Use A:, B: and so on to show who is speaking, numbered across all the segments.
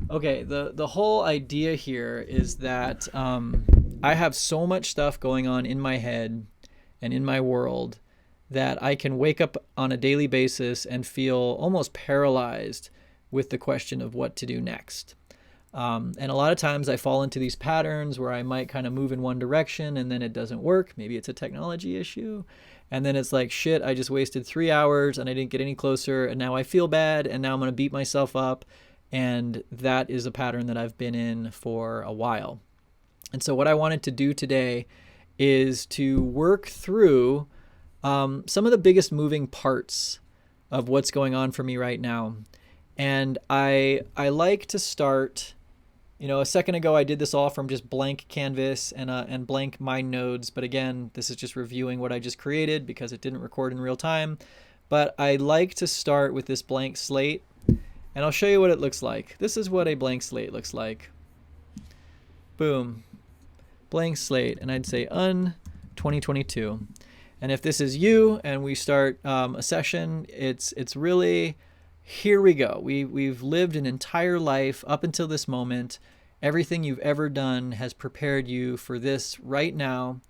A: Okay, the whole idea here is that I have so much stuff going on in my head and in my world that I can wake up on a daily basis and feel almost paralyzed with the question of what to do next. And a lot of times I fall into these patterns where I might kind of move in one direction and then it doesn't work. Maybe it's a technology issue. And then it's like, shit, I just wasted 3 hours and I didn't get any closer. And now I feel bad. And now I'm going to beat myself up. And that is a pattern that I've been in for a while. And so, what I wanted to do today is to work through some of the biggest moving parts of what's going on for me right now. And I like to start. A second ago I did this all from just blank canvas and blank mind nodes. But again, this is just reviewing what I just created because it didn't record in real time. But I like to start with this blank slate, and I'll show you what it looks like. This is what a blank slate looks like. Boom, blank slate, and I'd say 2022. And if this is you and we start a session, it's really, here we go. We've lived an entire life up until this moment. Everything you've ever done has prepared you for this right now.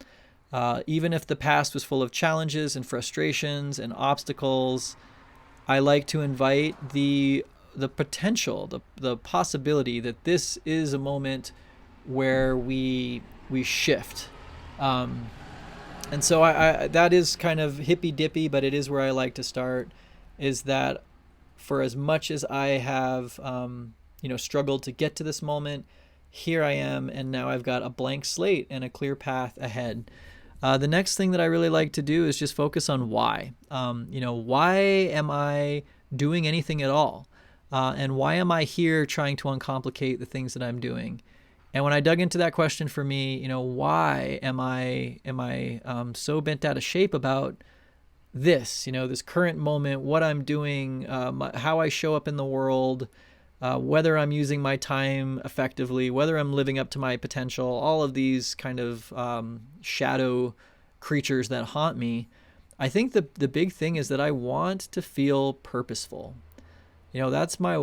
A: Even if the past was full of challenges and frustrations and obstacles, I like to invite the potential, the possibility that this is a moment where we shift. And so I that is kind of hippy dippy, but it is where I like to start. Is that for as much as I have, struggled to get to this moment, here I am, and now I've got a blank slate and a clear path ahead. The next thing that I really like to do is just focus on why. Why am I doing anything at all? And why am I here trying to uncomplicate the things that I'm doing? And when I dug into that question for me, why am I so bent out of shape about this, this current moment, what I'm doing, how I show up in the world, whether I'm using my time effectively, whether I'm living up to my potential, all of these kind of shadow creatures that haunt me. I think the big thing is that I want to feel purposeful. That's my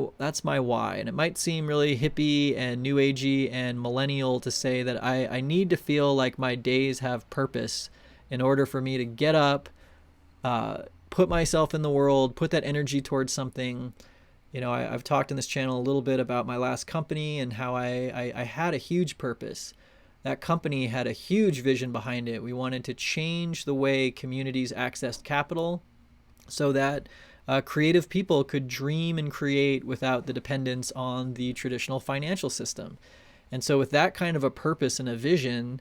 A: why. And it might seem really hippie and new agey and millennial to say that I need to feel like my days have purpose in order for me to get up, put myself in the world, put that energy towards something. I've talked in this channel a little bit about my last company and how I had a huge purpose. That company had a huge vision behind it. We wanted to change the way communities accessed capital so that creative people could dream and create without the dependence on the traditional financial system. And so with that kind of a purpose and a vision,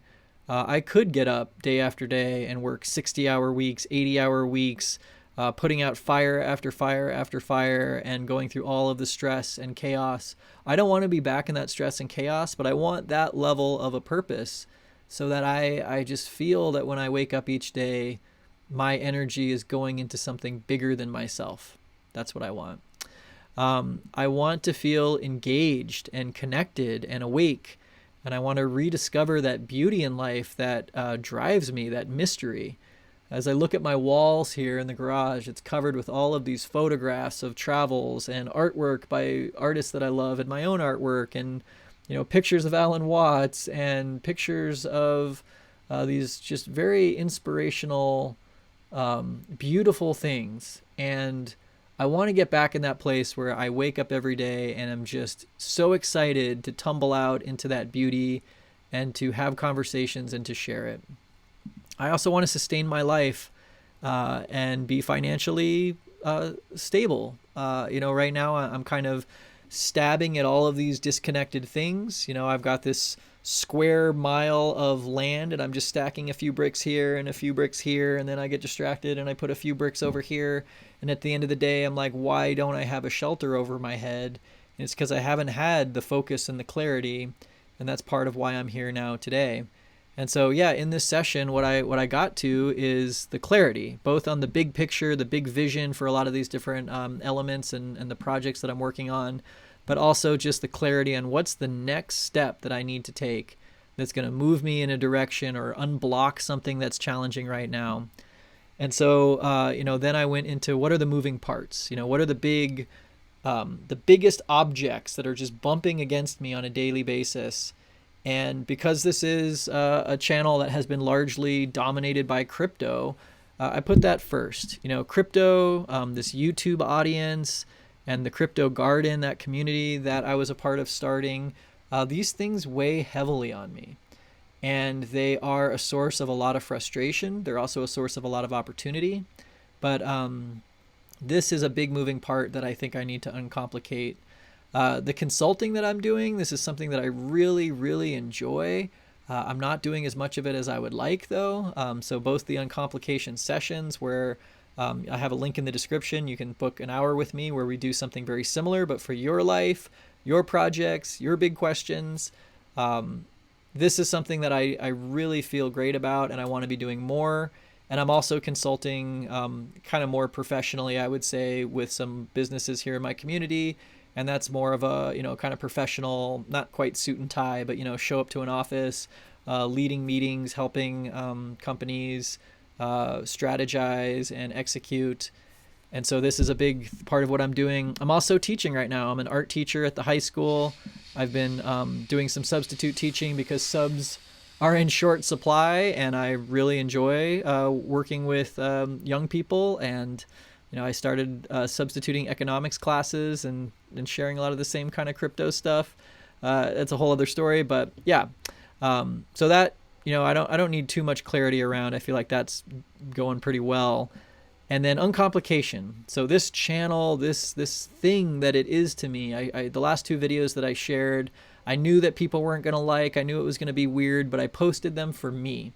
A: I could get up day after day and work 60-hour weeks, 80-hour weeks, putting out fire after fire after fire and going through all of the stress and chaos. I don't want to be back in that stress and chaos, but I want that level of a purpose so that I just feel that when I wake up each day, my energy is going into something bigger than myself. That's what I want. I want to feel engaged and connected and awake. And I want to rediscover that beauty in life that drives me, that mystery. As I look at my walls here in the garage, it's covered with all of these photographs of travels and artwork by artists that I love, and my own artwork, and pictures of Alan Watts and pictures of these just very inspirational, beautiful things. And I want to get back in that place where I wake up every day and I'm just so excited to tumble out into that beauty and to have conversations and to share it. I also want to sustain my life and be financially stable. Right now I'm kind of stabbing at all of these disconnected things. I've got this square mile of land and I'm just stacking a few bricks here and a few bricks here, and then I get distracted and I put a few bricks over here, and at the end of the day I'm like, why don't I have a shelter over my head? And it's because I haven't had the focus and the clarity, and that's part of why I'm here now today. And so in this session what I got to is the clarity, both on the big picture, the big vision for a lot of these different elements and the projects that I'm working on, but also just the clarity on what's the next step that I need to take that's going to move me in a direction or unblock something that's challenging right now. And so, then I went into what are the moving parts? What are the big the biggest objects that are just bumping against me on a daily basis. And because this is a channel that has been largely dominated by crypto, I put that first. Crypto, this YouTube audience, and the crypto garden, that community that I was a part of starting, these things weigh heavily on me. And they are a source of a lot of frustration. They're also a source of a lot of opportunity. But this is a big moving part that I think I need to uncomplicate. The consulting that I'm doing, this is something that I really, really enjoy. I'm not doing as much of it as I would like, though. So both the Uncomplication sessions, where I have a link in the description. You can book an hour with me where we do something very similar, but for your life, your projects, your big questions. This is something that I really feel great about, and I want to be doing more. And I'm also consulting kind of more professionally, I would say, with some businesses here in my community. And that's more of a, kind of professional, not quite suit and tie, but, show up to an office, leading meetings, helping companies strategize and execute. And so this is a big part of what I'm doing. I'm also teaching right now. I'm an art teacher at the high school. I've been doing some substitute teaching because subs are in short supply, and I really enjoy working with young people. And I started substituting economics classes and sharing a lot of the same kind of crypto stuff. It's a whole other story, but yeah. So that I don't need too much clarity around. I feel like that's going pretty well. And then Uncomplication. So this channel, this thing that it is to me, I the last two videos that I shared, I knew that people weren't going to like. I knew it was going to be weird, but I posted them for me.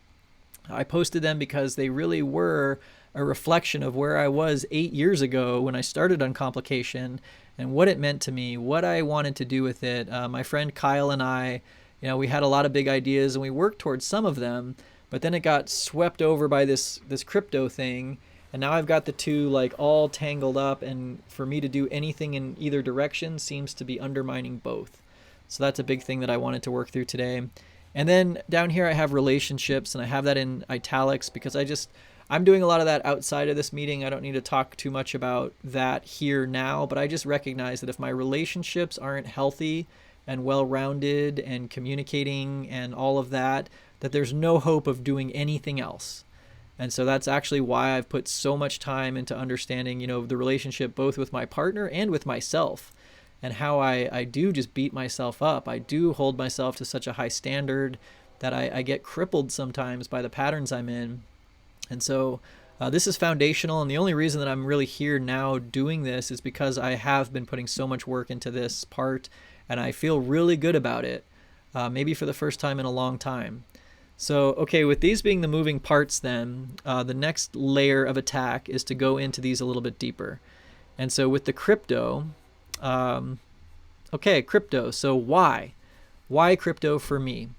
A: I posted them because they really were a reflection of where I was 8 years ago when I started Uncomplication and what it meant to me, what I wanted to do with it. My friend Kyle and I, we had a lot of big ideas and we worked towards some of them, but then it got swept over by this crypto thing. And now I've got the two like all tangled up, and for me to do anything in either direction seems to be undermining both. So that's a big thing that I wanted to work through today. And then down here I have relationships, and I have that in italics because I'm doing a lot of that outside of this meeting. I don't need to talk too much about that here now, but I just recognize that if my relationships aren't healthy and well-rounded and communicating and all of that, that there's no hope of doing anything else. And so that's actually why I've put so much time into understanding, the relationship both with my partner and with myself, and how I do just beat myself up. I do hold myself to such a high standard that I get crippled sometimes by the patterns I'm in. And so this is foundational. And the only reason that I'm really here now doing this is because I have been putting so much work into this part, and I feel really good about it, maybe for the first time in a long time. So, okay, with these being the moving parts then, the next layer of attack is to go into these a little bit deeper. And so with the crypto, crypto. So why? Why crypto for me?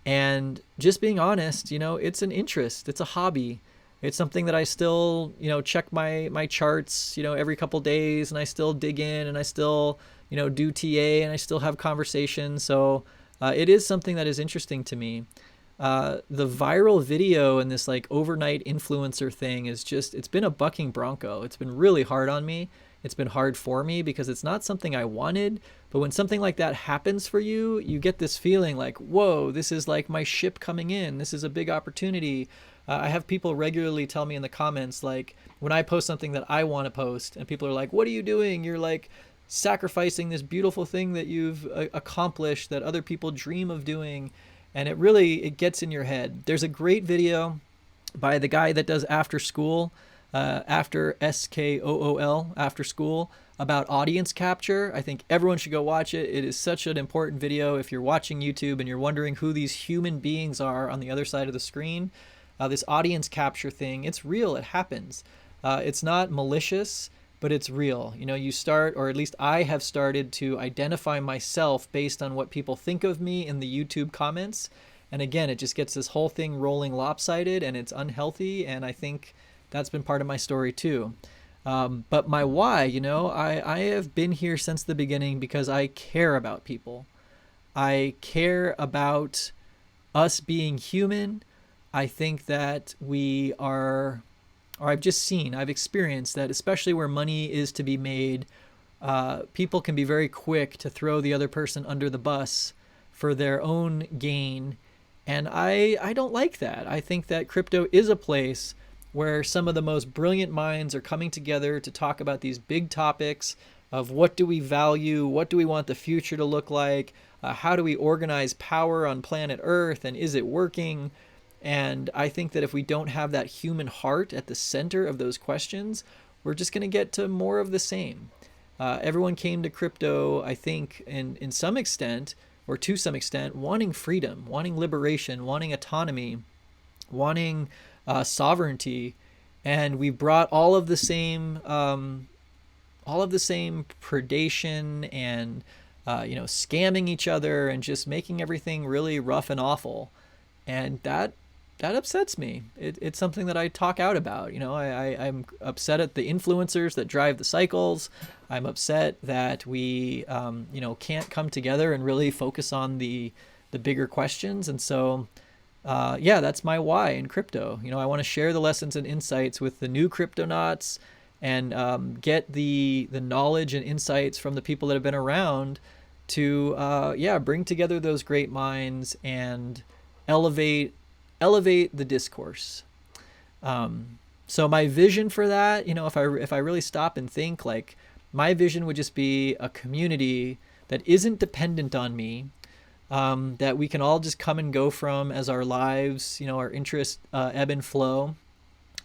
A: And just being honest, it's an interest. It's a hobby. It's something that I still, check my charts, every couple days, and I still dig in, and I still, do TA, and I still have conversations. So it is something that is interesting to me. The viral video and this like overnight influencer thing is it's been a bucking bronco. It's been really hard on me. It's been hard for me because it's not something I wanted. But when something like that happens for you, you get this feeling like, whoa, this is like my ship coming in. This is a big opportunity. I have people regularly tell me in the comments, like when I post something that I want to post and people are like, what are you doing? You're like sacrificing this beautiful thing that you've accomplished that other people dream of doing. And it gets in your head. There's a great video by the guy that does After School, after SKOOL, After School, about audience capture. I think everyone should go watch it. It is such an important video if you're watching YouTube and you're wondering who these human beings are on the other side of the screen. This audience capture thing, it's real. It happens. It's not malicious, but it's real. You start, or at least I have started to identify myself based on what people think of me in the YouTube comments. And again, it just gets this whole thing rolling lopsided, and it's unhealthy. And I think that's been part of my story too. But my why, I have been here since the beginning because I care about people. I care about us being human. I think that we are, or I've experienced that, especially where money is to be made, people can be very quick to throw the other person under the bus for their own gain. And I don't like that. I think that crypto is a place where some of the most brilliant minds are coming together to talk about these big topics of what do we value, what do we want the future to look like, how do we organize power on planet Earth, and is it working? And I think that if we don't have that human heart at the center of those questions, we're just going to get to more of the same. Everyone came to crypto, I think, in some extent, or to some extent, wanting freedom, wanting liberation, wanting autonomy, wanting sovereignty, and we brought all of the same predation and scamming each other and just making everything really rough and awful, and that upsets me. It's something that I talk out about. I'm upset at the influencers that drive the cycles. I'm upset that we can't come together and really focus on the bigger questions. And so that's my why in crypto. I want to share the lessons and insights with the new cryptonauts and get the knowledge and insights from the people that have been around to bring together those great minds and elevate the discourse. So my vision for that, if I really stop and think, like, my vision would just be a community that isn't dependent on me, that we can all just come and go from as our lives, our interests ebb and flow.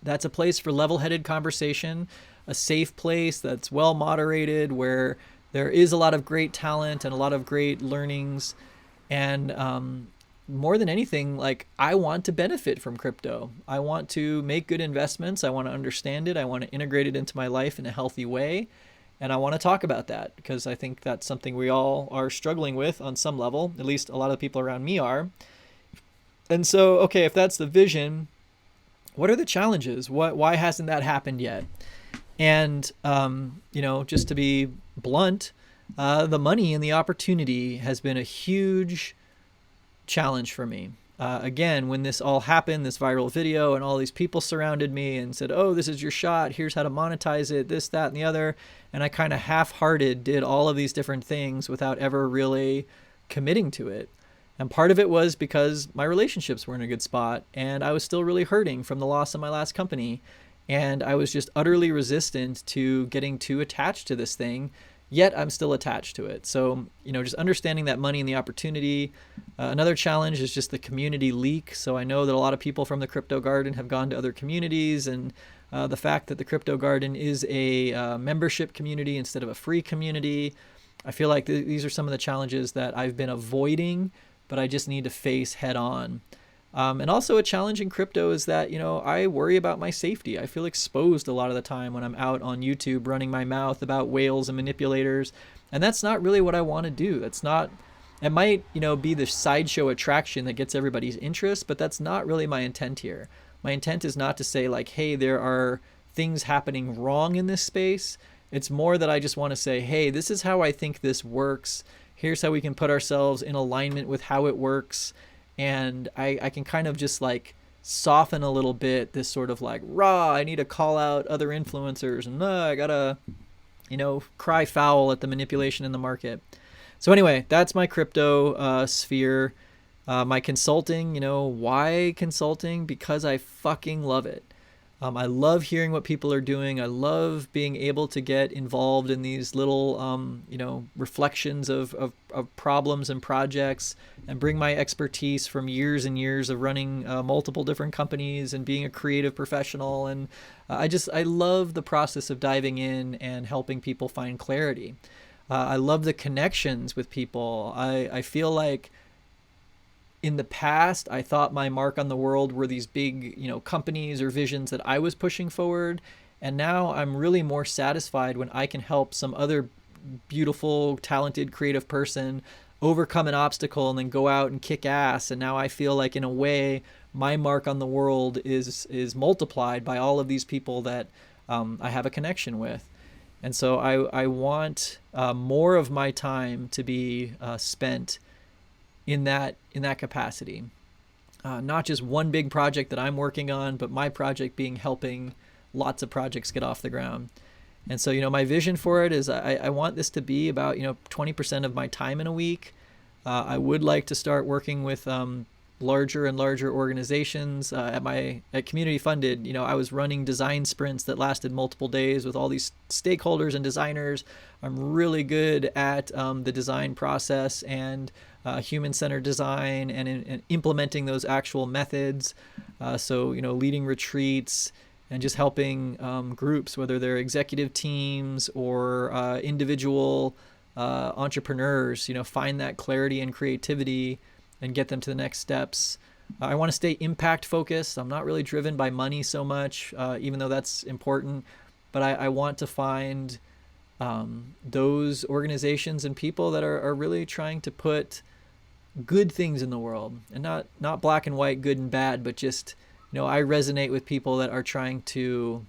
A: That's a place for level-headed conversation, a safe place that's well moderated, where there is a lot of great talent and a lot of great learnings. And more than anything, like, I want to benefit from crypto. I want to make good investments. I want to understand it. I want to integrate it into my life in a healthy way. And I want to talk about that because I think that's something we all are struggling with on some level. At least a lot of the people around me are. And so, okay, if that's the vision, what are the challenges? Why hasn't that happened yet? And, just to be blunt, the money and the opportunity has been a huge challenge for me. Again, when this all happened, this viral video, and all these people surrounded me and said, oh, this is your shot, here's how to monetize it, this, that, and the other. And I kind of half-hearted did all of these different things without ever really committing to it. And part of it was because my relationships were in a good spot and I was still really hurting from the loss of my last company. And I was just utterly resistant to getting too attached to this thing, yet I'm still attached to it. So, just understanding that money and the opportunity. Another challenge is just the community leak. So I know that a lot of people from the Crypto Garden have gone to other communities, and the fact that the Crypto Garden is a membership community instead of a free community. I feel like these are some of the challenges that I've been avoiding, but I just need to face head on. And also a challenge in crypto is that, I worry about my safety. I feel exposed a lot of the time when I'm out on YouTube running my mouth about whales and manipulators. And that's not really what I want to do. It might, be the sideshow attraction that gets everybody's interest, but that's not really my intent here. My intent is not to say like, hey, there are things happening wrong in this space. It's more that I just want to say, hey, this is how I think this works. Here's how we can put ourselves in alignment with how it works. And I can kind of just like soften a little bit this sort of like, I need to call out other influencers and I gotta, cry foul at the manipulation in the market. So anyway, that's my crypto sphere. My consulting, why consulting? Because I fucking love it. I love hearing what people are doing. I love being able to get involved in these little, reflections of problems and projects and bring my expertise from years and years of running multiple different companies and being a creative professional. And I love the process of diving in and helping people find clarity. I love the connections with people. I feel like in the past, I thought my mark on the world were these big, companies or visions that I was pushing forward. And now I'm really more satisfied when I can help some other beautiful, talented, creative person overcome an obstacle and then go out and kick ass. And now I feel like, in a way, my mark on the world is multiplied by all of these people that I have a connection with. And so I want more of my time to be spent in that capacity. Not just one big project that I'm working on, but my project being helping lots of projects get off the ground. And so, my vision for it is I want this to be about, 20% of my time in a week. I would like to start working with larger and larger organizations. At Community Funded, I was running design sprints that lasted multiple days with all these stakeholders and designers. I'm really good at the design process and human-centered design and implementing those actual methods. So, leading retreats and just helping groups, whether they're executive teams or individual entrepreneurs, find that clarity and creativity and get them to the next steps. I want to stay impact focused. I'm not really driven by money so much, even though that's important, but I want to find those organizations and people that are really trying to put good things in the world, and not black and white, good and bad, but just, I resonate with people that are trying to,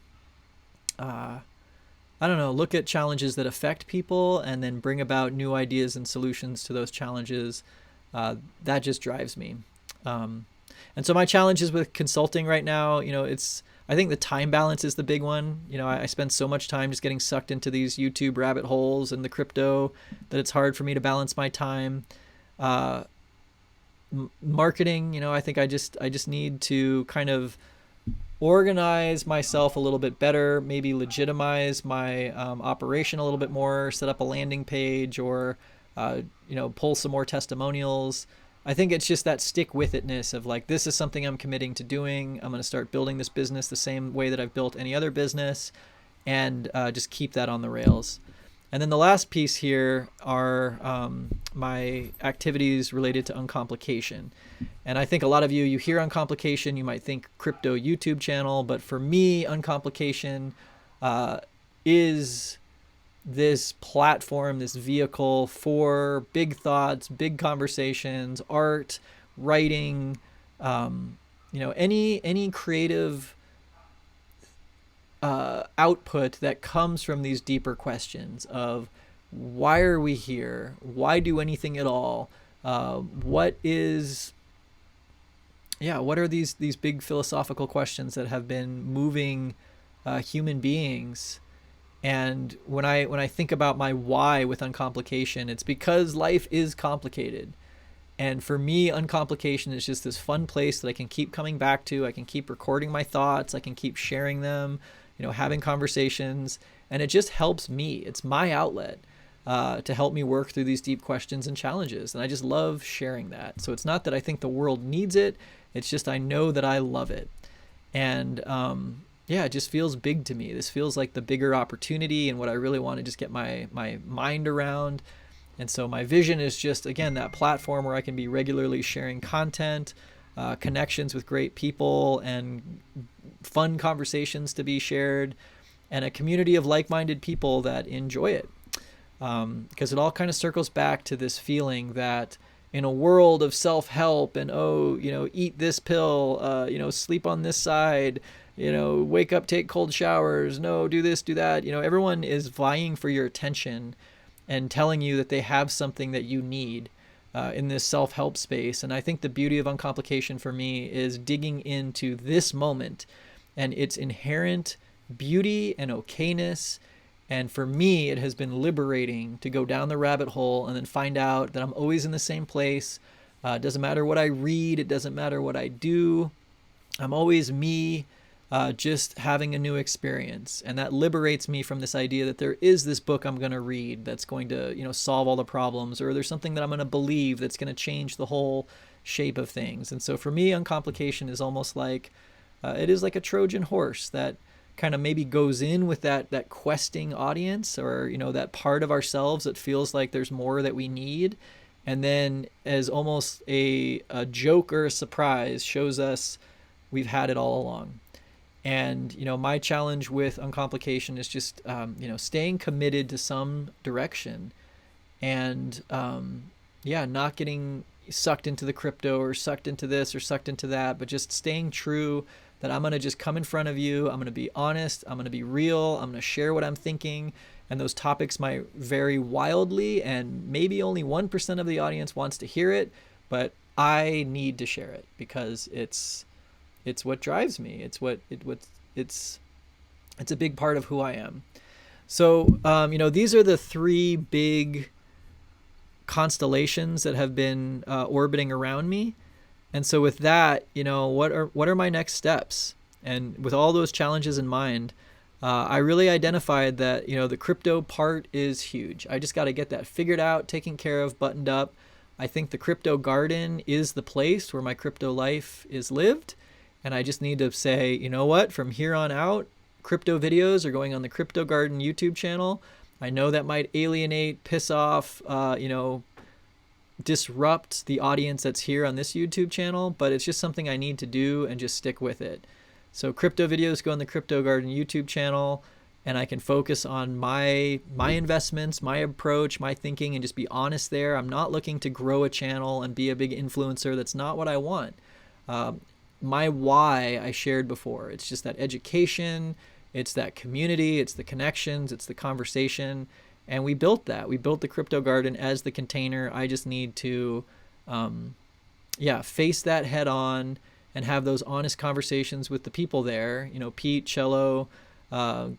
A: look at challenges that affect people and then bring about new ideas and solutions to those challenges. That just drives me. And so my challenges with consulting right now, I think the time balance is the big one. I spend so much time just getting sucked into these YouTube rabbit holes and the crypto that it's hard for me to balance my time. Marketing, I think I just need to kind of organize myself a little bit better, maybe legitimize my operation a little bit more, set up a landing page, or pull some more testimonials. I think it's just that stick with itness of like, this is something I'm committing to doing. I'm going to start building this business the same way that I've built any other business, and just keep that on the rails. And then the last piece here are my activities related to Uncomplication. And I think a lot of you hear Uncomplication, you might think crypto YouTube channel, but for me, Uncomplication is this platform, this vehicle for big thoughts, big conversations, art, writing, any creative output that comes from these deeper questions of why are we here? Why do anything at all? What are these big philosophical questions that have been moving human beings? And when I think about my why with Uncomplication, it's because life is complicated. And for me, Uncomplication is just this fun place that I can keep coming back to. I can keep recording my thoughts. I can keep sharing them, having conversations. And it just helps me. It's my outlet to help me work through these deep questions and challenges. And I just love sharing that. So it's not that I think the world needs it. It's just I know that I love it. And it just feels big to me. This feels like the bigger opportunity and what I really want to just get my mind around. And so my vision is just, again, that platform where I can be regularly sharing content, connections with great people, and fun conversations to be shared, and a community of like-minded people that enjoy it. Because it all kind of circles back to this feeling that in a world of self-help and, eat this pill, sleep on this side, wake up, take cold showers, no, do this, do that. Everyone is vying for your attention and telling you that they have something that you need in this self-help space. And I think the beauty of Uncomplication for me is digging into this moment and its inherent beauty and okayness. And for me, it has been liberating to go down the rabbit hole and then find out that I'm always in the same place. It doesn't matter what I read. It doesn't matter what I do. I'm always me, just having a new experience. And that liberates me from this idea that there is this book I'm going to read that's going to, solve all the problems, or there's something that I'm going to believe that's going to change the whole shape of things. And so for me, Uncomplication is almost like, it is like a Trojan horse that kind of maybe goes in with that questing audience, or, that part of ourselves that feels like there's more that we need. And then as almost a joke or a surprise shows us we've had it all along. And, my challenge with Uncomplication is just, staying committed to some direction and, not getting sucked into the crypto or sucked into this or sucked into that, but just staying true that I'm going to just come in front of you. I'm going to be honest. I'm going to be real. I'm going to share what I'm thinking. And those topics might vary wildly, and maybe only 1% of the audience wants to hear it, but I need to share it because it's what drives me. It's a big part of who I am. So, these are the three big constellations that have been orbiting around me. And so with that, what are my next steps? And with all those challenges in mind, I really identified that, the crypto part is huge. I just got to get that figured out, taken care of, buttoned up. I think the crypto garden is the place where my crypto life is lived. And I just need to say, you know what, from here on out, crypto videos are going on the Crypto Garden YouTube channel. I know that might alienate, piss off, disrupt the audience that's here on this YouTube channel, but it's just something I need to do and just stick with it. So crypto videos go on the Crypto Garden YouTube channel, and I can focus on my investments, my approach, my thinking, and just be honest there. I'm not looking to grow a channel and be a big influencer. That's not what I want. My why I shared before. It's just that education, it's that community, it's the connections, it's the conversation. And we built that. We built the Crypto Garden as the container. I just need to, face that head on and have those honest conversations with the people there. Pete, Cello,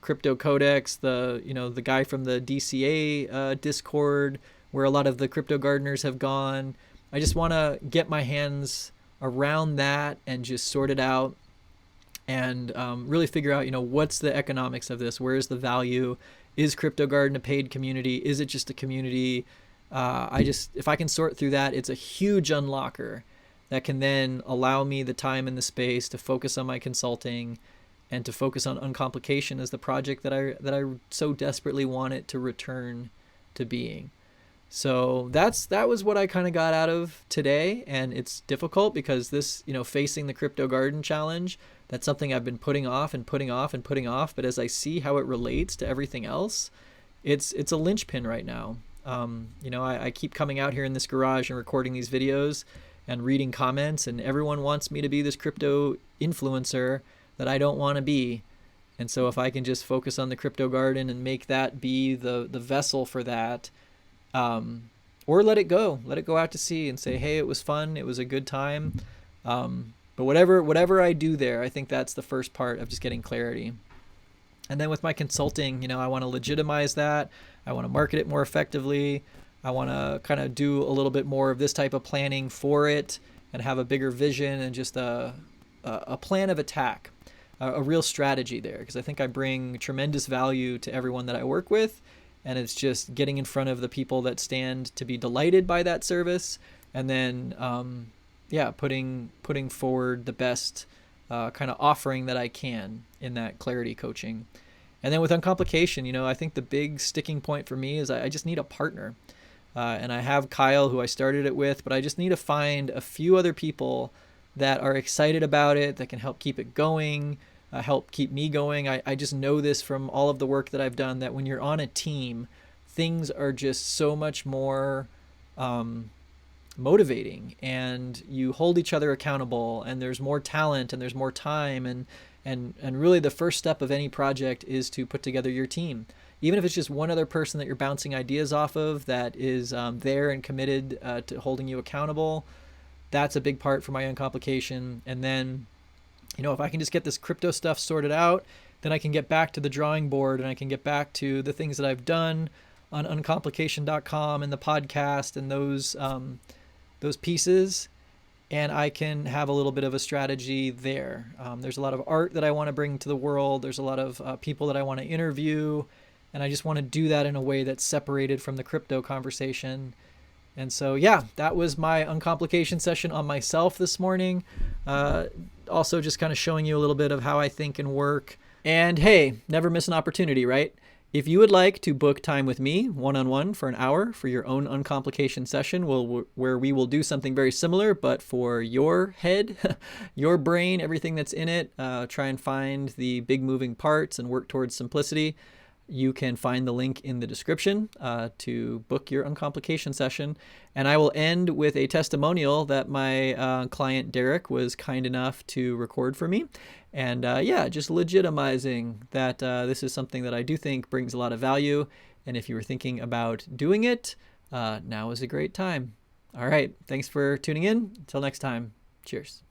A: Crypto Codex, the guy from the DCA Discord, where a lot of the crypto gardeners have gone. I just want to get my hands around that and just sort it out and really figure out, what's the economics of this? Where's the value? Is Crypto Garden a paid community? Is it just a community? If I can sort through that, it's a huge unlocker that can then allow me the time and the space to focus on my consulting and to focus on Uncomplication as the project that I so desperately want it to return to being. So that was what I kind of got out of today, and it's difficult because this, facing the Crypto Garden challenge, that's something I've been putting off and putting off and putting off. But as I see how it relates to everything else, it's a linchpin right now. I keep coming out here in this garage and recording these videos and reading comments, and everyone wants me to be this crypto influencer that I don't want to be. And so if I can just focus on the Crypto Garden and make that be the vessel for that, or let it go out to sea and say, hey, it was fun, it was a good time. But whatever I do there, I think that's the first part of just getting clarity. And then with my consulting, I want to legitimize that. I want to market it more effectively. I want to kind of do a little bit more of this type of planning for it and have a bigger vision and just a plan of attack, a real strategy there, because I think I bring tremendous value to everyone that I work with. And it's just getting in front of the people that stand to be delighted by that service, and then putting forward the best kind of offering that I can in that clarity coaching. And then with Uncomplication, I think the big sticking point for me is I just need a partner. And I have Kyle, who I started it with, but I just need to find a few other people that are excited about it, that can help keep it going, help keep me going. I just know this from all of the work that I've done, that when you're on a team, things are just so much more motivating, and you hold each other accountable, and there's more talent and there's more time, and really the first step of any project is to put together your team. Even if it's just one other person that you're bouncing ideas off of that is there and committed to holding you accountable, that's a big part for my Uncomplication. And then if I can just get this crypto stuff sorted out, then I can get back to the drawing board, and I can get back to the things that I've done on uncomplication.com and the podcast and those pieces, and I can have a little bit of a strategy there. There's a lot of art that I want to bring to the world. There's a lot of people that I want to interview, and I just want to do that in a way that's separated from the crypto conversation. And so, that was my Uncomplication session on myself this morning. Also just kind of showing you a little bit of how I think and work. And hey, never miss an opportunity, right? If you would like to book time with me one-on-one for an hour for your own Uncomplication session, where we will do something very similar, but for your head, your brain, everything that's in it, try and find the big moving parts and work towards simplicity, you can find the link in the description to book your Uncomplication session. And I will end with a testimonial that my client Derek was kind enough to record for me. And just legitimizing that this is something that I do think brings a lot of value. And if you were thinking about doing it, now is a great time. All right. Thanks for tuning in. Until next time. Cheers.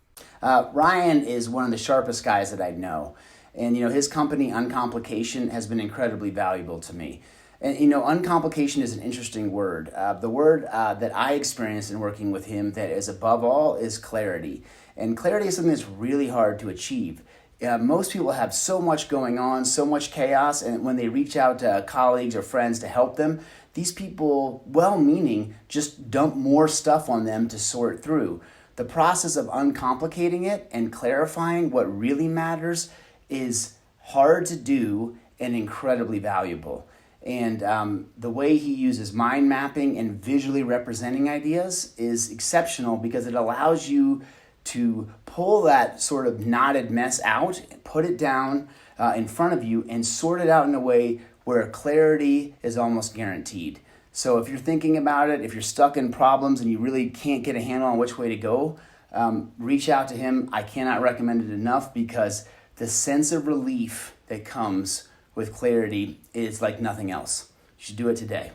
B: Ryan is one of the sharpest guys that I know. And, his company, Uncomplication, has been incredibly valuable to me. And, uncomplication is an interesting word. The word that I experienced in working with him that is above all is clarity. And clarity is something that's really hard to achieve. Most people have so much going on, so much chaos, and when they reach out to colleagues or friends to help them, these people, well-meaning, just dump more stuff on them to sort through. The process of uncomplicating it and clarifying what really matters is hard to do and incredibly valuable. And the way he uses mind mapping and visually representing ideas is exceptional because it allows you to pull that sort of knotted mess out, put it down in front of you, and sort it out in a way where clarity is almost guaranteed. So if you're thinking about it, if you're stuck in problems and you really can't get a handle on which way to go, reach out to him. I cannot recommend it enough because the sense of relief that comes with clarity is like nothing else. You should do it today.